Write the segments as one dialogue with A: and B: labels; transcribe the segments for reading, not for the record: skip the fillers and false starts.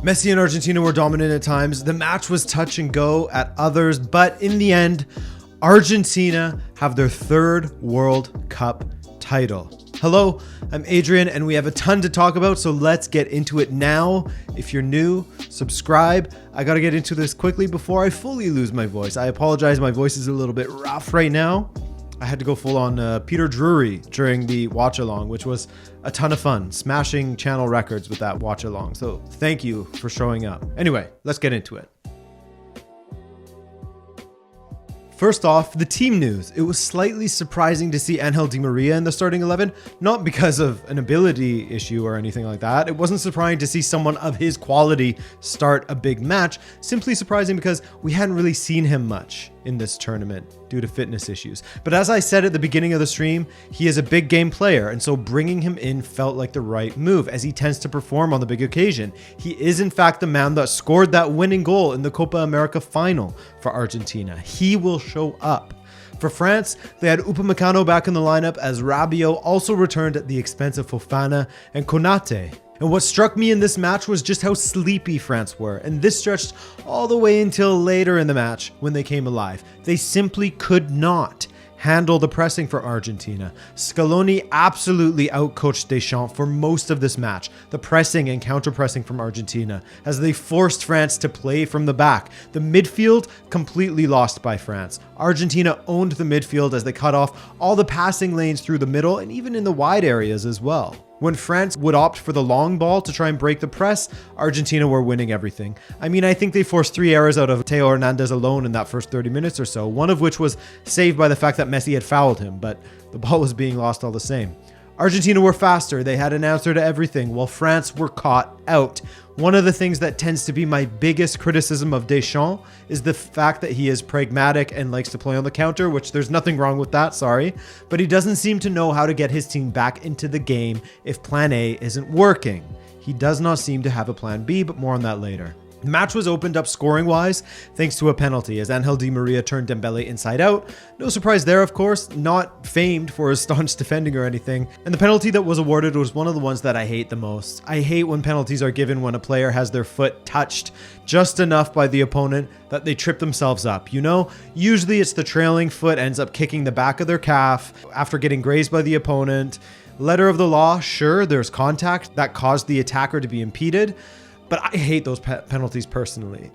A: Messi and Argentina were dominant at times. The match was touch and go at others, but in the end, Argentina have their third World Cup title. Hello, I'm Adrian, and we have a ton to talk about, so let's get into it now. If you're new, subscribe. I gotta get into this quickly before I fully lose my voice. I apologize, my voice is a little bit rough right now. I had to go full on Peter Drury during the watch along, which was a ton of fun, smashing channel records with that watch along. So thank you for showing up. Anyway, let's get into it. First off, the team news. It was slightly surprising to see Angel Di Maria in the starting 11, not because of an ability issue or anything like that. It wasn't surprising to see someone of his quality start a big match, simply surprising because we hadn't really seen him much in this tournament due to fitness issues. But as I said at the beginning of the stream, he is a big game player, and so bringing him in felt like the right move as he tends to perform on the big occasion. He is in fact the man that scored that winning goal in the Copa America final for Argentina. He will show up. For France, they had Upamecano back in the lineup as Rabiot also returned at the expense of Fofana and Konate. And what struck me in this match was just how sleepy France were, and this stretched all the way until later in the match when they came alive. They simply could not handle the pressing for Argentina. Scaloni absolutely outcoached Deschamps for most of this match, the pressing and counter-pressing from Argentina, as they forced France to play from the back. The midfield completely lost by France. Argentina owned the midfield as they cut off all the passing lanes through the middle and even in the wide areas as well. When France would opt for the long ball to try and break the press, Argentina were winning everything. I mean, I think they forced 3 errors out of Theo Hernandez alone in that first 30 minutes or so, one of which was saved by the fact that Messi had fouled him, but the ball was being lost all the same. Argentina were faster, they had an answer to everything, while France were caught out. One of the things that tends to be my biggest criticism of Deschamps is the fact that he is pragmatic and likes to play on the counter, which there's nothing wrong with that, sorry. But he doesn't seem to know how to get his team back into the game if plan A isn't working. He does not seem to have a plan B, but more on that later. The match was opened up scoring-wise thanks to a penalty as Angel Di Maria turned Dembele inside out. No surprise there, of course, not famed for his staunch defending or anything. And the penalty that was awarded was one of the ones that I hate the most. I hate when penalties are given when a player has their foot touched just enough by the opponent that they trip themselves up, you know? Usually it's the trailing foot ends up kicking the back of their calf after getting grazed by the opponent. Letter of the law, sure, there's contact that caused the attacker to be impeded. But I hate those penalties personally.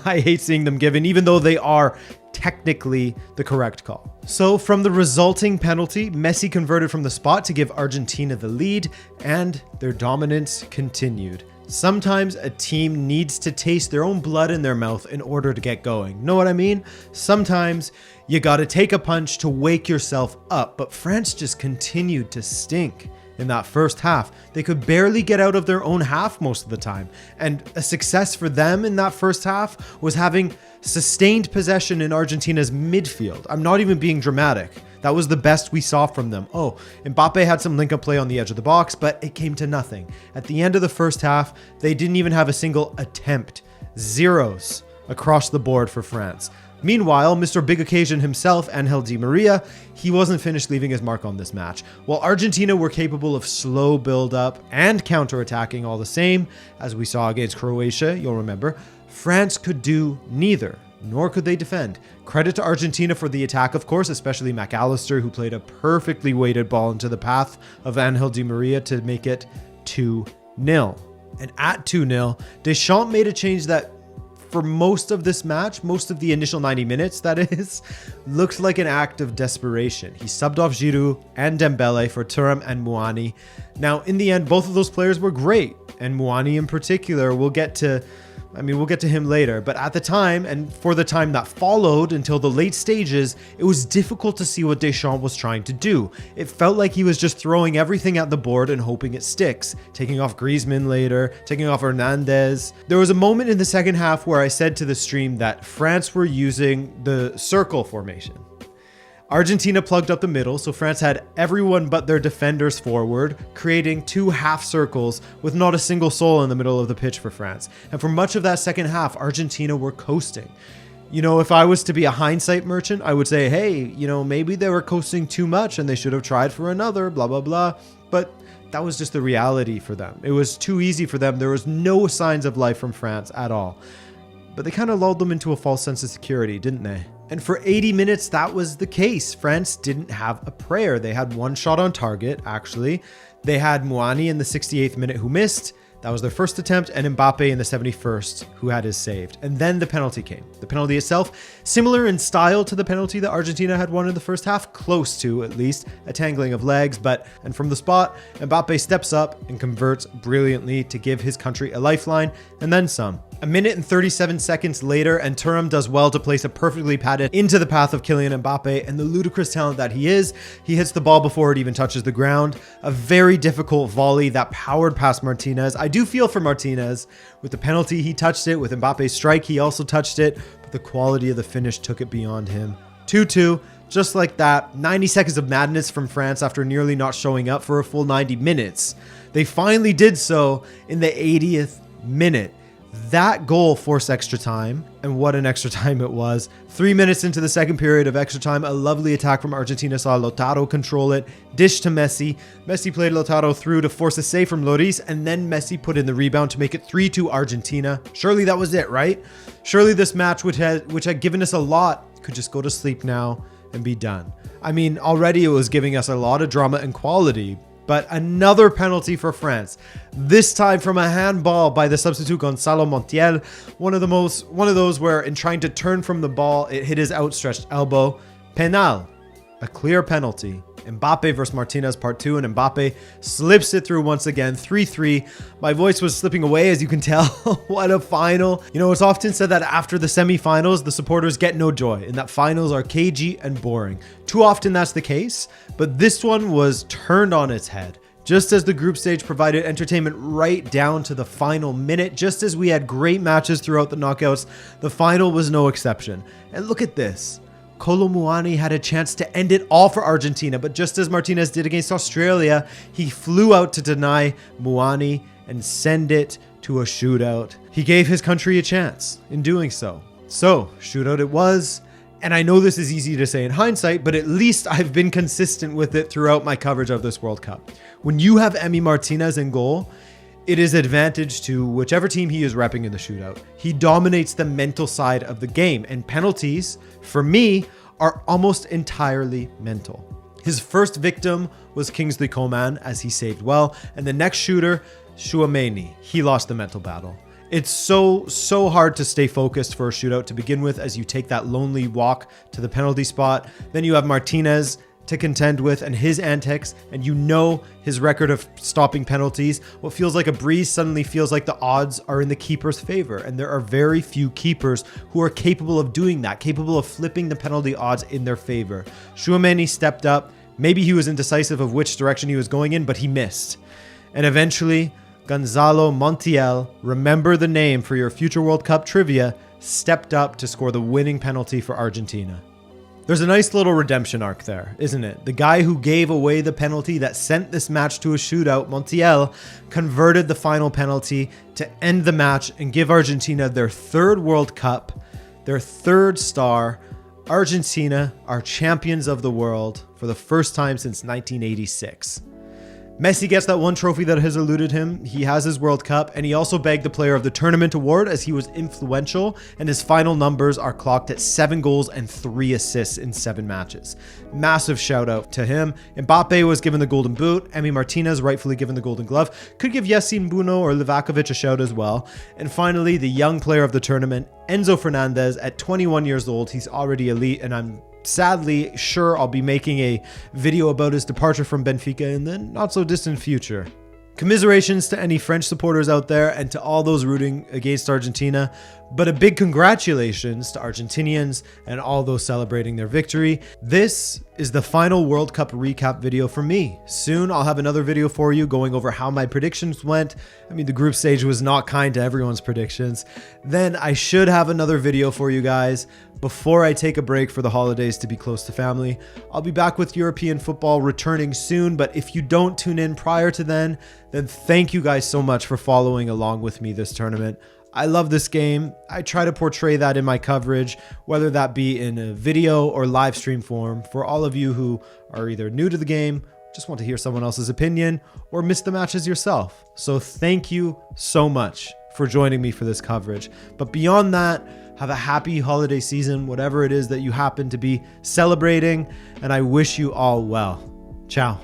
A: I hate seeing them given, even though they are technically the correct call. So from the resulting penalty, Messi converted from the spot to give Argentina the lead, and their dominance continued. Sometimes a team needs to taste their own blood in their mouth in order to get going. Know what I mean? Sometimes you gotta take a punch to wake yourself up, but France just continued to stink. In that first half, they could barely get out of their own half most of the time. And a success for them in that first half was having sustained possession in Argentina's midfield. I'm not even being dramatic. That was the best we saw from them. Oh, Mbappé had some link-up play on the edge of the box, but it came to nothing. At the end of the first half, they didn't even have a single attempt. Zeros across the board for France. Meanwhile, Mr. Big Occasion himself, Angel Di Maria, he wasn't finished leaving his mark on this match. While Argentina were capable of slow build-up and counter-attacking all the same, as we saw against Croatia, you'll remember, France could do neither, nor could they defend. Credit to Argentina for the attack, of course, especially McAllister, who played a perfectly weighted ball into the path of Angel Di Maria to make it 2-0. And at 2-0, Deschamps made a change that for most of this match, most of the initial 90 minutes, that is, looked like an act of desperation. He subbed off Giroud and Dembele for Thuram and Muani. Now, in the end, both of those players were great, and Muani in particular, we'll get to him later, but at the time, and for the time that followed until the late stages, it was difficult to see what Deschamps was trying to do. It felt like he was just throwing everything at the board and hoping it sticks, taking off Griezmann later, taking off Hernandez. There was a moment in the second half where I said to the stream that France were using the circle formation. Argentina plugged up the middle, so France had everyone but their defenders forward, creating 2 half circles with not a single soul in the middle of the pitch for France. And for much of that second half, Argentina were coasting. You know, if I was to be a hindsight merchant, I would say, hey, you know, maybe they were coasting too much and they should have tried for another, blah, blah, blah. But that was just the reality for them. It was too easy for them. There was no signs of life from France at all. But they kind of lulled them into a false sense of security, didn't they? And for 80 minutes, that was the case. France didn't have a prayer. They had one shot on target, actually. They had Muani in the 68th minute who missed. That was their first attempt, and Mbappé in the 71st, who had his saved. And then the penalty came. The penalty itself, similar in style to the penalty that Argentina had won in the first half, close to at least, a tangling of legs, and from the spot, Mbappé steps up and converts brilliantly to give his country a lifeline, and then some. A minute and 37 seconds later, and Thuram does well to place it perfectly padded into the path of Kylian Mbappé, and the ludicrous talent that he is, he hits the ball before it even touches the ground. A very difficult volley that powered past Martinez. I do feel for Martinez. With the penalty, he touched it. With Mbappe's strike, he also touched it, but the quality of the finish took it beyond him. 2-2. Just like that, 90 seconds of madness from France after nearly not showing up for a full 90 minutes. They finally did so in the 80th minute. That goal forced extra time, and what an extra time it was. 3 minutes into the second period of extra time, a lovely attack from Argentina saw Lautaro control it, dish to Messi. Messi played Lautaro through to force a save from Lloris, and then Messi put in the rebound to make it 3-2 Argentina. Surely that was it, right? Surely this match, which had given us a lot, could just go to sleep now and be done. I mean, already it was giving us a lot of drama and quality, but another penalty for France, this time from a handball by the substitute Gonzalo Montiel. One of those where in trying to turn from the ball, it hit his outstretched elbow. Penal, a clear penalty. Mbappé versus Martinez part 2, and Mbappé slips it through once again, 3-3. My voice was slipping away, as you can tell. What a final. You know, it's often said that after the semifinals, the supporters get no joy, and that finals are cagey and boring. Too often that's the case, but this one was turned on its head. Just as the group stage provided entertainment right down to the final minute, just as we had great matches throughout the knockouts, the final was no exception. And look at this. Kolo Muani had a chance to end it all for Argentina, but just as Martinez did against Australia, he flew out to deny Muani and send it to a shootout. He gave his country a chance in doing so. So, shootout it was. And I know this is easy to say in hindsight, but at least I've been consistent with it throughout my coverage of this World Cup. When you have Emi Martinez in goal, it is advantage to whichever team he is repping in the shootout. He dominates the mental side of the game, and penalties, for me, are almost entirely mental. His first victim was Kingsley Coman, as he saved well, and the next shooter, Tchouaméni. He lost the mental battle. It's so hard to stay focused for a shootout to begin with as you take that lonely walk to the penalty spot. Then you have Martinez to contend with and his antics, and you know his record of stopping penalties. What feels like a breeze suddenly feels like the odds are in the keeper's favor, and there are very few keepers who are capable of doing that, capable of flipping the penalty odds in their favor. Tchouaméni stepped up. Maybe he was indecisive of which direction he was going in, but he missed. And eventually, Gonzalo Montiel, remember the name for your future World Cup trivia, stepped up to score the winning penalty for Argentina. There's a nice little redemption arc there, isn't it? The guy who gave away the penalty that sent this match to a shootout, Montiel, converted the final penalty to end the match and give Argentina their third World Cup, their third star. Argentina are champions of the world for the first time since 1986. Messi gets that one trophy that has eluded him. He has his World Cup, and he also bagged the Player of the Tournament award as he was influential, and his final numbers are clocked at 7 goals and 3 assists in 7 matches. Massive shout out to him. Mbappé was given the Golden Boot. Emi Martinez rightfully given the Golden Glove. Could give Yacine Bouno or Livakovic a shout as well. And finally, the young Player of the Tournament, Enzo Fernandez. At 21 years old, he's already elite, and I'm sadly sure I'll be making a video about his departure from Benfica in the not so distant future. Commiserations to any French supporters out there and to all those rooting against Argentina, but a big congratulations to Argentinians and all those celebrating their victory. This is the final World Cup recap video for me. Soon I'll have another video for you going over how my predictions went. I mean, the group stage was not kind to everyone's predictions. Then I should have another video for you guys before I take a break for the holidays to be close to family. I'll be back with European football returning soon, but if you don't tune in prior to then thank you guys so much for following along with me this tournament. I love this game. I try to portray that in my coverage, whether that be in a video or live stream form. For all of you who are either new to the game, just want to hear someone else's opinion, or miss the matches yourself. So thank you so much for joining me for this coverage. But beyond that, have a happy holiday season, whatever it is that you happen to be celebrating, and I wish you all well. Ciao.